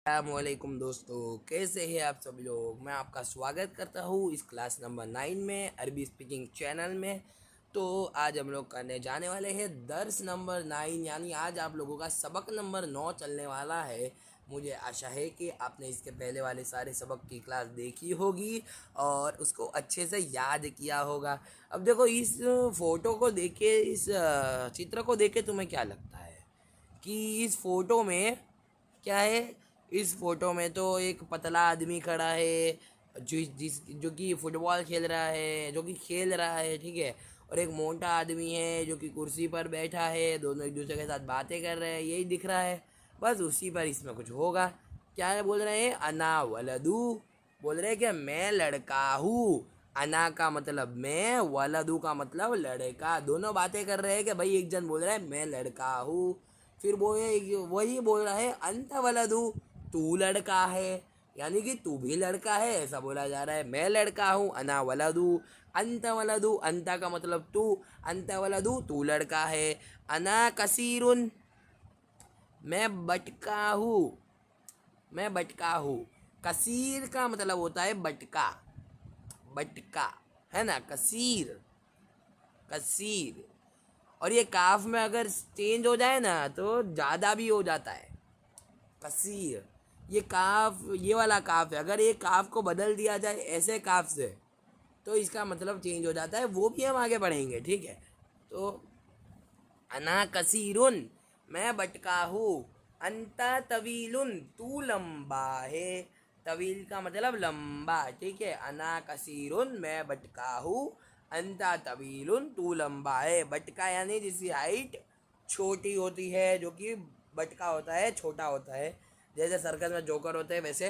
السلام علیکم دوستو، کیسے ہیں آپ سب لوگ؟ میں آپ کا سواگت کرتا ہوں اس کلاس نمبر 9 میں عربی اسپیکنگ چینل میں۔ تو آج ہم لوگ کرنے جانے والے ہیں درس نمبر 9، یعنی آج آپ لوگوں کا سبق نمبر 9 چلنے والا ہے۔ مجھے آشا ہے کہ آپ نے اس کے پہلے والے سارے سبق کی کلاس دیکھی ہوگی اور اس کو اچھے سے یاد کیا ہوگا۔ اب دیکھو، اس فوٹو کو دیکھ کے، اس چتر کو دیکھ کے تمہیں کیا لگتا ہے کہ اس فوٹو میں کیا ہے؟ اس فوٹو میں تو ایک پتلا آدمی کھڑا ہے جو کہ فٹ بال کھیل رہا ہے، ٹھیک ہے، اور ایک موٹا آدمی ہے جو کہ کرسی پر بیٹھا ہے، دونوں ایک دوسرے کے ساتھ باتیں کر رہے ہیں، یہی دکھ رہا ہے۔ بس اسی پر اس میں کچھ ہوگا۔ کیا ہے بول رہے ہیں؟ انا ولدو، بول رہے ہیں کہ میں لڑکا ہوں۔ انا کا مطلب میں، ولدو کا مطلب لڑکا۔ دونوں باتیں کر رہے ہیں کہ بھائی ایک جن بول رہا ہے میں لڑکا ہوں، پھر وہی بول رہا ہے انت ولدو، تو لڑکا ہے، یعنی کہ تو بھی لڑکا ہے، ایسا بولا جا رہا ہے۔ میں لڑکا ہوں، انا ولدو، انت ولدو، انتا کا مطلب تو، انت ولدو تو لڑکا ہے۔ انا کثیرن، میں بٹکا ہوں، میں بٹکا ہوں۔ کثیر کا مطلب ہوتا ہے بٹکا، بٹکا ہے نا، کثیر، کثیر۔ اور یہ کاف میں اگر چینج ہو جائے نا تو زیادہ بھی ہو جاتا ہے، کثیر۔ یہ کاف، یہ والا کاف ہے، اگر یہ کاف کو بدل دیا جائے ایسے کاف سے تو اس کا مطلب چینج ہو جاتا ہے، وہ بھی ہم آگے پڑھیں گے، ٹھیک ہے۔ تو انا کثیرن، میں بٹکا ہوں۔ انتا طویلن، تو لمبا ہے، طویل کا مطلب لمبا، ٹھیک ہے۔ انا کثیرن، میں بٹکا ہوں۔ انتا طویلن، تو لمبا ہے۔ بٹکا یعنی جس کی ہائٹ چھوٹی ہوتی ہے، جو کہ بٹکا ہوتا ہے، چھوٹا ہوتا ہے، جیسے سرکس میں جوکر ہوتے ہیں ویسے۔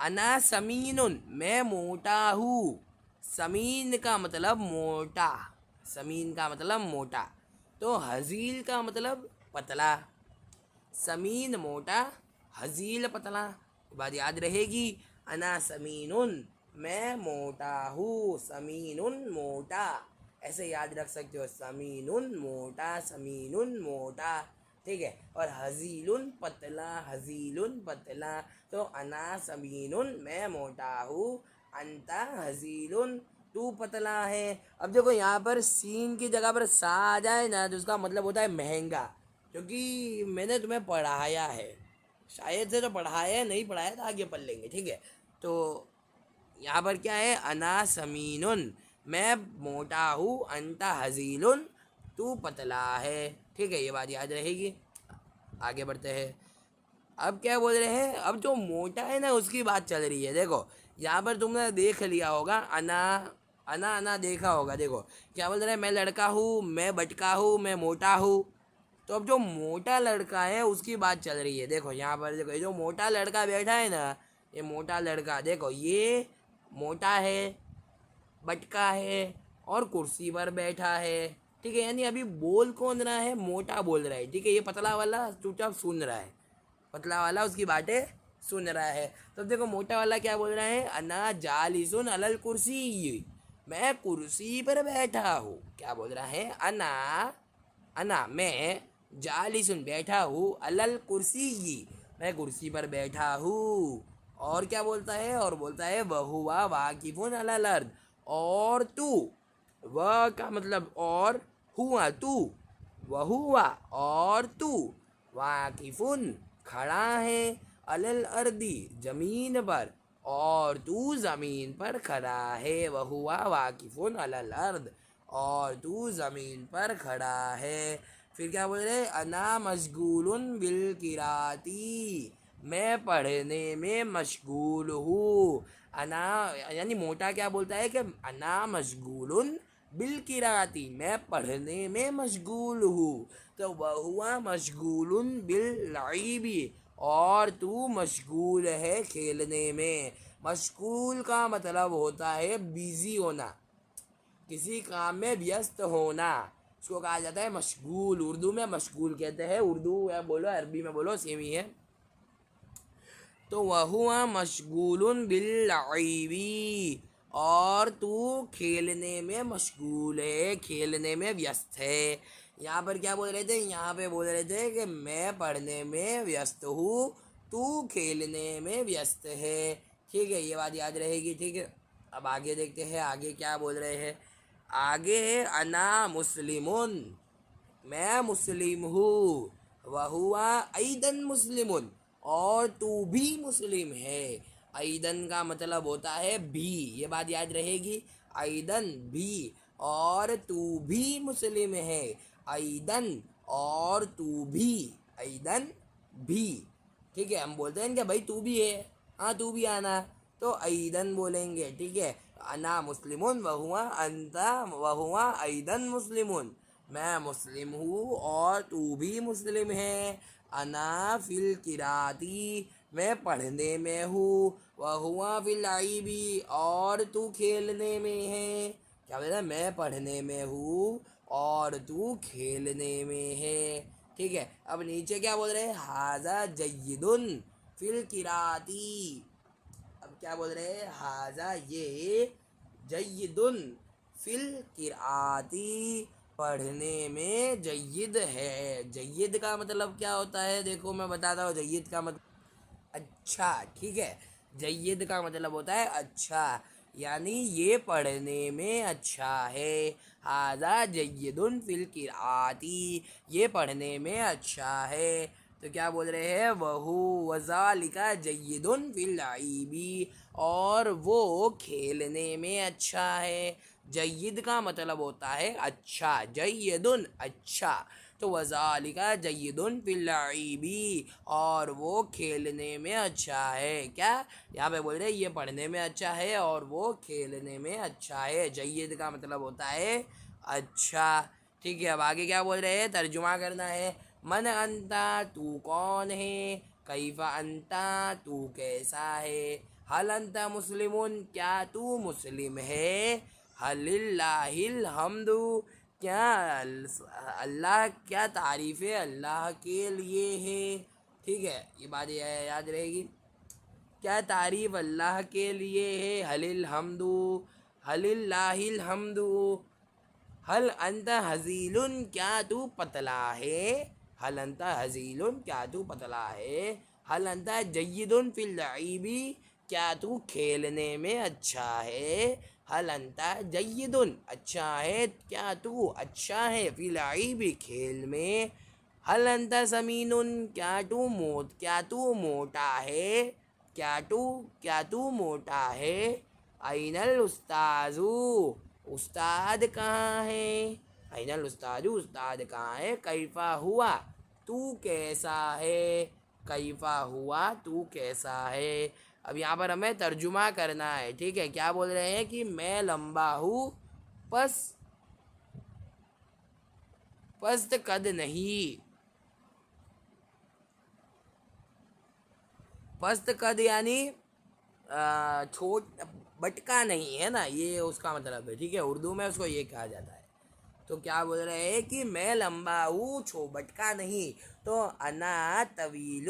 انا سمینن، میں موٹا ہوں۔ سمین کا مطلب موٹا، سمین کا مطلب موٹا۔ تو ہزیل کا مطلب پتلا، سمین موٹا، ہزیل پتلا، بات یاد رہے گی۔ انا سمینن، میں موٹا ہوں، سمینن موٹا، ایسے یاد رکھ سکتے ہو، سمینن موٹا، سمینن موٹا، ٹھیک ہے۔ اور ہزیلن پتلا، ہزیلن پتلا۔ تو انا سمینن، میں موٹا ہوں، انتا ہزیلن، تو پتلا ہے۔ اب دیکھو یہاں پر سین کی جگہ پر سا آ جائے نا تو اس کا مطلب ہوتا ہے مہنگا، کیونکہ میں نے تمہیں پڑھایا ہے، شاید سے تو پڑھایا ہے، نہیں پڑھایا تو آگے پڑھ لیں گے، ٹھیک ہے۔ تو یہاں پر کیا ہے؟ انا سمینن، میں موٹا ہوں، انتا حزیلن، تو پتلا ہے، ٹھیک ہے، یہ بات یاد رہے گی۔ آگے بڑھتے ہیں۔ اب کیا بول رہے ہیں؟ اب جو موٹا ہے نا اس کی بات چل رہی ہے۔ دیکھو یہاں پر تم نے دیکھ لیا ہوگا، انا انا انا دیکھا ہوگا۔ دیکھو کیا بول رہے ہیں؟ میں لڑکا ہوں، میں بٹکا ہوں، میں موٹا ہوں۔ تو اب جو موٹا لڑکا ہے اس کی بات چل رہی ہے۔ دیکھو یہاں پر، دیکھو یہ جو موٹا لڑکا بیٹھا ہے نا، یہ موٹا لڑکا، دیکھو یہ موٹا ہے، بٹکا ہے اور کرسی پر بیٹھا ہے، ٹھیک ہے۔ یعنی ابھی بول کون رہا ہے؟ موٹا بول رہا ہے، ٹھیک ہے۔ یہ پتلا والا چپ چاپ سن رہا ہے، پتلا والا اس کی باتیں سن رہا ہے۔ تو دیکھو موٹا والا کیا بول رہا ہے؟ انا جالسن علی الکرسی، میں کرسی پر بیٹھا ہوں۔ کیا بول رہا ہے؟ انا میں، جالسن بیٹھا ہوں، علی الکرسی، میں کرسی پر بیٹھا ہوں۔ اور کیا بولتا ہے؟ اور بولتا ہے وہو واقف علی الارض، اور تو، وہ کا مطلب اور، ہوا تو، وہو اور تو، واقف کھڑا ہے، علی الارض زمین پر، اور تو زمین پر کھڑا ہے، وہو واقف علی الارض، اور تو زمین پر کھڑا ہے۔ پھر کیا بول رہے؟ انا مشغول بالقراءتی، میں پڑھنے میں مشغول ہوں۔ انا یعنی موٹا کیا بولتا ہے کہ انا مشغول بالقراءتی، میں پڑھنے میں مشغول ہوں۔ تو وہو مشغول باللعب، اور تو مشغول ہے کھیلنے میں۔ مشغول کا مطلب ہوتا ہے بیزی ہونا، کسی کام میں ویست ہونا، اس کو کہا جاتا ہے مشغول۔ اردو میں مشغول کہتے ہیں، اردو یا بولو عربی میں بولو سیم ہی ہے۔ تو وہو مشغول باللعب، اور تو کھیلنے میں مشغول ہے، کھیلنے میں ویست ہے۔ یہاں پر کیا بول رہے تھے؟ یہاں پہ بول رہے تھے کہ میں پڑھنے میں ویست ہوں، تو کھیلنے میں ویست ہے. ٹھیک ہے, یہ بات یاد رہے گی. ٹھیک ہے, اب آگے دیکھتے ہیں آگے کیا بول رہے ہیں. آگے ہے انا مسلمون, میں مسلم ہوں. وہوا ایدن مسلمون, اور تو بھی مسلم ہے. ایدن کا مطلب ہوتا ہے بھی, یہ بات یاد رہے گی. ایدن بھی, اور تو بھی مسلم ہے. ایدن اور تو بھی, ایدن بھی. ٹھیک ہے, ہم بولتے ہیں کہ بھائی تو بھی ہے, ہاں تو بھی آنا, تو ایدن بولیں گے. ٹھیک ہے, انا مسلمون وہوا انتا وہوا ایدن مسلمون, میں مسلم ہوں اور تو بھی مسلم ہے. انا فی القراتی, میں پڑھنے میں ہوں. وہوا فی اللعب, اور تو کھیلنے میں ہے. کیا بولتا ہے, میں پڑھنے میں ہوں اور تو کھیلنے میں ہے. ٹھیک ہے, اب نیچے کیا بول رہے ہیں, ھذا جیدن فی القراتی. اب کیا بول رہے ہیں, ھذا یہ, جیدن فی القراتی, پڑھنے میں جید ہے. جید کا مطلب کیا ہوتا ہے, دیکھو میں بتاتا ہوں. جید کا مطلب اچھا. ٹھیک ہے, جید کا مطلب ہوتا ہے اچھا, یعنی یہ پڑھنے میں اچھا ہے. ھذا جید فی القراتی, یہ پڑھنے میں اچھا ہے. تو کیا بول رہے ہیں, وذالک جید فی اللعب, اور وہ کھیلنے میں اچھا ہے. جید کا مطلب ہوتا ہے اچھا, جیدن اچھا, تو وذالک جیدن فی اللعب, اور وہ کھیلنے میں اچھا ہے. کیا یہاں پہ بول رہے ہیں, یہ پڑھنے میں اچھا ہے اور وہ کھیلنے میں اچھا ہے. جید کا مطلب ہوتا ہے اچھا. ٹھیک ہے, اب آگے کیا بول رہے ہیں, ترجمہ کرنا ہے. من انتا, تو کون ہے. کیف انتا, تو کیسا ہے. حل انتا مسلمون, کیا تو مسلم ہے. حل للہ الحمد, کیا اللہ, کیا تعریف ہے اللہ کے لیے ہے. ٹھیک ہے, یہ بات یاد رہے گی. کیا تعریف اللہ کے لیے ہے. حل الحمد, حل للہ الحمد. حل انت حزیل, کیا تو پتلا ہے. حل انت حزیل, کیا تو پتلا ہے. حل انت جید فی اللعب, کیا تو کھیلنے میں اچھا ہے. حل انت جید, اچھا ہے, کیا تو اچھا ہے. فی اللعب, کھیل میں. حل انت سمین, کیا تو موٹا ہے. کیا تو موٹا ہے. این الاستاذ, استاد کہاں ہے. این الاستاذ, استاد کہاں ہے. کیفا ہوا, تو کیسا ہے. کیفا ہوا, تو کیسا ہے. اب یہاں پر ہمیں ترجمہ کرنا ہے. ٹھیک ہے, کیا بول رہے ہیں کہ میں لمبا ہوں, پست قد نہیں. پست قد یعنی چھوٹ بٹکا نہیں ہے نا, یہ اس کا مطلب ہے. ٹھیک ہے, اردو میں اس کو یہ کہا جاتا ہے. تو کیا بول رہے ہیں کہ میں لمبا ہوں, بٹکا نہیں. تو انا طویل,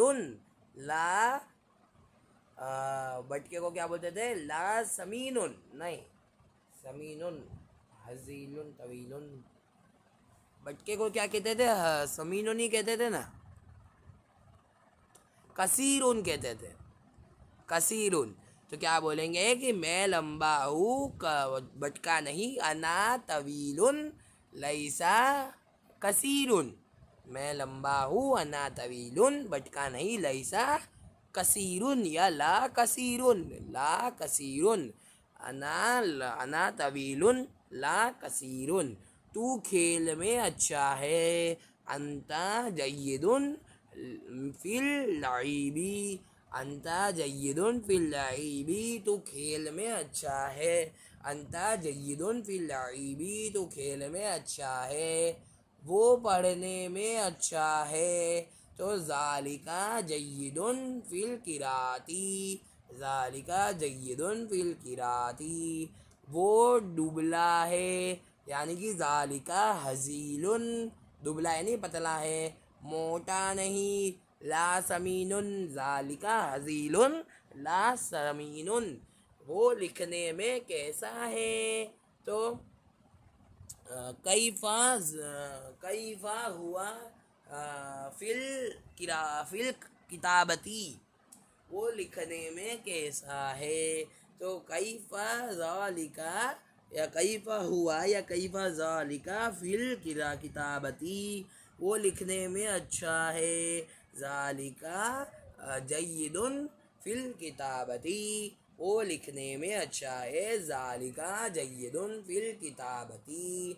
لا, بٹکے کو کیا بولتے تھے, لا سمین, نہیں سمین, حزیل, طویل. بٹکے کو کیا کہتے تھے, سمین نہیں کہتے تھے نا, کثیرون کہتے تھے, کثیرون. تو کیا بولیں گے کہ میں لمبا ہوں, بٹکا نہیں. انا طویل لیسا کثیرون, میں لمبا ہوں, انا طویل, بٹکا نہیں. لیسا کثیرون, یا لا کثیرون, لا کثیرون. انا طویل لا کثیرون, تو کھیل میں اچھا ہے. انتا جید فی اللعب, انتا جید فی اللعب, تو کھیل میں اچھا ہے. انتا جید فی اللعب, تو کھیل میں اچھا ہے. وہ پڑھنے میں اچھا ہے. تو ذالک جید فی القراتی, ذالک جید فی القراتی, وہ دبلا ہے, یعنی کہ ذالک حزیل, دبلا یعنی پتلا ہے, موٹا نہیں. لا سمین, ذالک حزیل لا سمین, وہ لکھنے میں کیسا ہے. تو کیفا ہوا فی الکتابتی, وہ لکھنے میں کیسا ہے. تو کیف ذالک یا کیف ہوا یا کیف ذالک فی الکتابتی، وہ لکھنے میں اچھا ہے. ذالک جید فی الکتابتی، وہ لکھنے میں اچھا ہے. ذالک جید فی الکتابتی.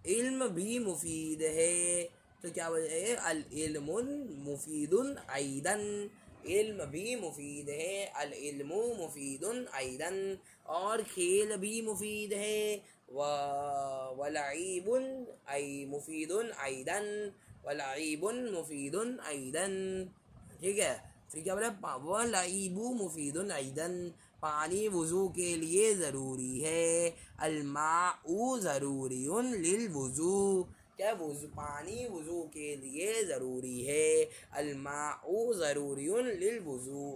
علم بھی مفید ہے. تو کیا بول رہے ہیں؟ العلم مفید ایدن، علم بھی مفید ہے. العلم مفید ایدن، اور کھیل بھی مفید ہے. ولعیب ای مفید ایدن، ولعیب مفید ایدن. ٹھیک ہے. پھر کیا بولا؟ ولعیب مفید ایدن، پانی وضو کے لیے ضروری ہے. الماء ضروری للوضو، کیا پانی وضو کے لیے ضروری ہے. الماء ضروری للوضوء.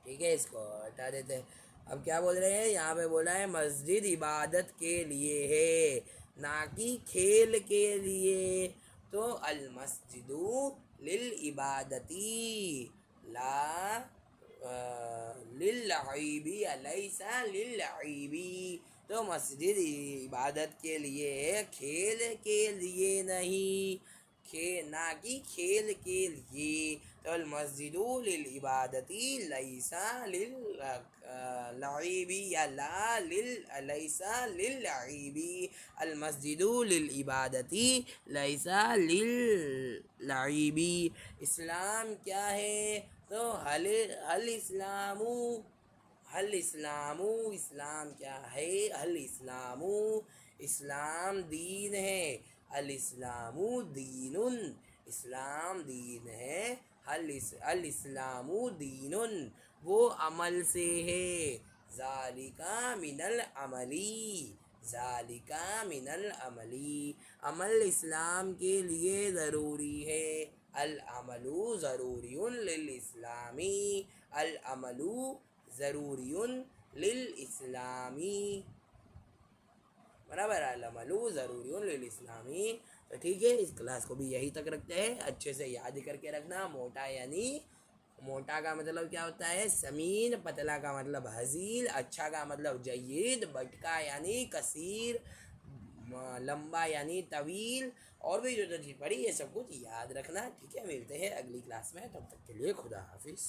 ٹھیک ہے، اس کو ہٹا دیتے ہیں. اب کیا بول رہے ہیں یہاں پہ؟ بولا ہے مسجد عبادت کے لیے ہے، نہ کہ کھیل کے لیے. تو المسجد للعبادتی لا للعیب لیس للعیب. تو مسجد عبادت کے لیے ہے، کھیل کے لیے نہیں، نہ کہ کھیل کے لیے. تو المسجد للعبادتی لیس للعیب یا لا لیس للعیب. المسجد للعبادتی لیس للعیب. اسلام کیا ہے؟ تو حل اسلام، حل اسلام، اسلام کیا ہے؟ حل اسلام، اسلام دین ہے. الاسلام دین، اسلام دین ہے. الاسلام دین، وہ عمل سے ہے. ذالک من العملی، ذالک من العملی، عمل اسلام کے لیے ضروری ہے. العمل ضروری للاسلامی، العمل ضروری للاسلامی. برابر، العمل ضروری للاسلامی. تو ٹھیک ہے، اس کلاس کو بھی یہی تک رکھتے ہیں. اچھے سے یاد کر کے رکھنا. موٹا یعنی، موٹا کا مطلب کیا ہوتا ہے؟ سمین. پتلا کا مطلب ہزیل. اچھا کا مطلب جید. بٹکا یعنی کثیر. لمبا یعنی طویل. اور بھی جو چیز پڑھی یہ سب کچھ یاد رکھنا. ٹھیک ہے، ملتے ہیں اگلی کلاس میں. تب تک کے لیے خدا حافظ.